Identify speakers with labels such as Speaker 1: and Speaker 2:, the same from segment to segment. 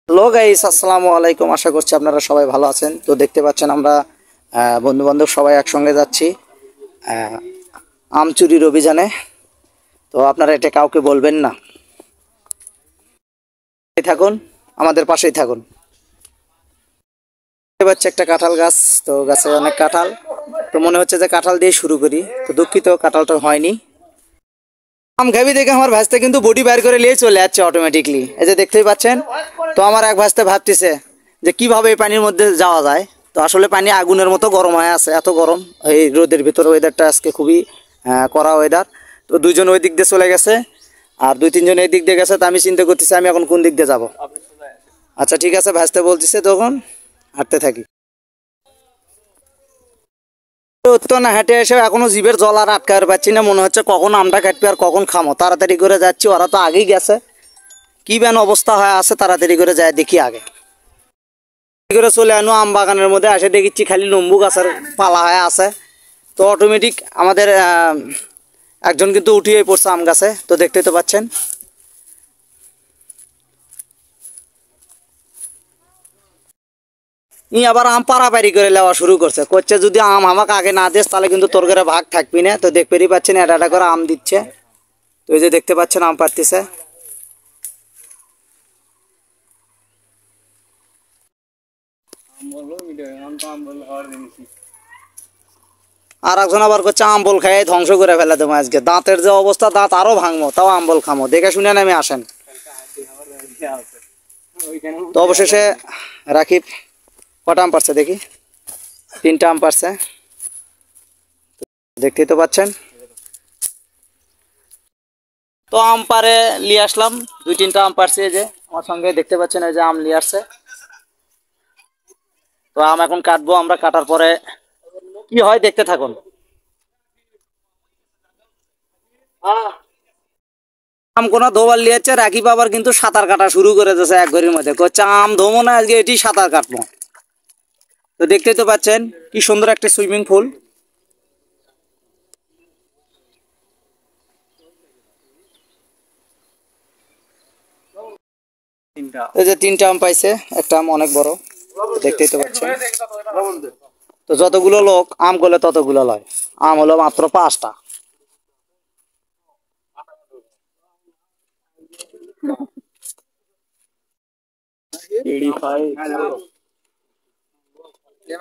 Speaker 1: Hello guys, আসসালামু আলাইকুম। আশা করছি আপনারা সবাই ভালো আছেন। তো দেখতে পাচ্ছেন আমরা বন্ধু বান্ধব সবাই একসঙ্গে যাচ্ছি আম চুরির অভিযানে। তো আপনারা এটা কাউকে বলবেন না, থাকুন, আমাদের পাশেই থাকুন। দেখতে পাচ্ছি একটা কাঁঠাল গাছ, তো গাছে অনেক কাঁঠাল। তো মনে হচ্ছে যে কাঁঠাল দিয়ে শুরু করি, তো দুঃখিত কাঁঠালটা হয়নি। আম খাবি দেখে আমার ভাজতে কিন্তু বডি বাইর করে নিয়ে চলে যাচ্ছে অটোমেটিকলি, এই যে দেখতেই পাচ্ছেন। তো আমার এক ভাজতে ভাবতেছে যে কিভাবে এই পানির মধ্যে যাওয়া যায়। তো আসলে পানি আগুনের মতো গরম হয়ে আছে, এত গরম এই রোদের ভিতরে। ওয়েদারটা আজকে খুবই কড়া ওয়েদার। তো দুইজন ওই দিক দিয়ে চলে গেছে আর দুই তিনজন এই দিক দিয়ে গেছে। তো আমি চিন্তা করতেছি আমি এখন কোন দিক দিয়ে যাব। আচ্ছা ঠিক আছে, ভাজতে বলতেছে তখন হাঁটতে থাকি। তো না হেঁটে এসে এখনো জিভের জল আর আটকাতে পারছি না, মনে হচ্ছে কখন আমটা কাটবে আর কখন খামো। তাড়াতাড়ি করে যাচ্ছি, ওরা তো আগেই গেছে। কি বেন অবস্থা হয়ে আছে, তাড়াতাড়ি করে যায় দেখি আগে করে চলে আনো। আম বাগানের মধ্যে আসে দেখছি খালি লম্বু গাছের পালা হয়ে আছে। তো অটোমেটিক আমাদের একজন কিন্তু উঠিয়ে পড়ছে আম গাছে, তো দেখতেই তো পাচ্ছেন। ই আবার আম পাড়াপাড়ি করে নেওয়া শুরু করছে যদি আম আমাকে আগে না দিস তাহলে কিন্তু তোর ঘরে ভাগ থাকবি না। তো দেখতেই পাচ্ছেন এটা এটা করে আম দিচ্ছে। তো এই যে দেখতে পাচ্ছেন আম পাড়তেছে। আর একজন আবার করছে আমবল খাই ধ্বংস করে ফেলে দেবো আজকে। দাঁতের যে অবস্থা, দাঁত আরো ভাঙবো, তাও আমবল খামো। দেখে শুনে নেমে আসেন। তো অবশেষে রাকিব কটা আম পারছে দেখি, 3টা আম পারছে, দেখতেই তো পাচ্ছেন। তো আম পারে নিয়ে আসলাম, 2-3টা আম পারছে। এই যে আমার সঙ্গে দেখতে পাচ্ছেন, এই যে আম নিয়ে আসছে। তো আম এখন কাটবো আমরা, কাটার পরে কি হয় দেখতে থাকুন। আম কোনা ধোবার লিয়েছে, রাকিব আবার কিন্তু সাঁতার কাটা শুরু করে দিয়েছে এক ঘড়ির মধ্যে। করছে আম ধোমো না আজকে, এটি সাঁতার কাটবো। তো দেখতেই তো পাচ্ছেন কি সুন্দর একটা সুইমিং পুল। এই যে 3টা আম পাইছে, একটা আম অনেক বড়, দেখতেই তো পাচ্ছেন। তো যতগুলো লোক আম করলে ততগুলো লয়, আম হলো মাত্র 5টা।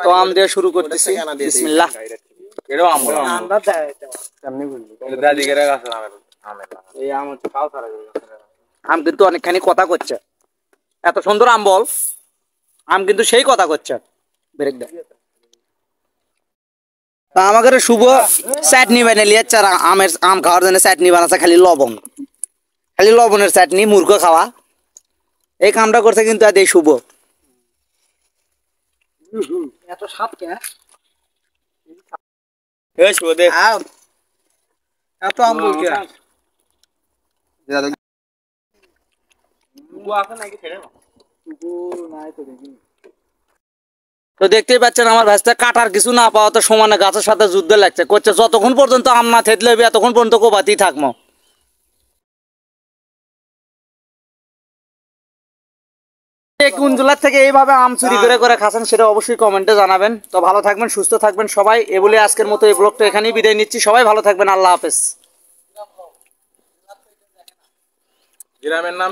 Speaker 1: তো আম দিয়ে শুরু করতেছি, বিসমিল্লাহ। আম কিন্তু অনেকখানি কথা করছে, এত সুন্দর আম বল। আম কিন্তু সেই কথা করছে। ব্রেক দে। আমাদের শুভ চাটনি বানিয়ে লিয়েছে, আর আম খাওয়ার জন্য চাটনি বানাচ্ছে, খালি লবণ, খালি লবণের চাটনি, মূর্খ খাওয়া। এই কামটা করছে কিন্তু আজ এই শুভ। এত সাপ কে এত আম বলছে। তো দেখতেই পাচ্ছেন আমার ভাইস্তা কাটার কিছু না পাওয়া তো সমানে গাছের সাথে যুদ্ধ লাগছে। করছে যতক্ষণ পর্যন্ত আম না থেতলে এতক্ষণ পর্যন্ত কোবাতেই থাকবো। কোন জেলার থেকে এইভাবে আম চুরি করে করে খাচ্ছেন সেটা অবশ্যই কমেন্টে জানাবেন। তো ভালো থাকবেন, সুস্থ থাকবেন সবাই। এ বলে আজকের মতো এই ব্লগটা এখানেই বিদায় নিচ্ছি। সবাই ভালো থাকবেন, আল্লাহ হাফেজ। গ্রামের নাম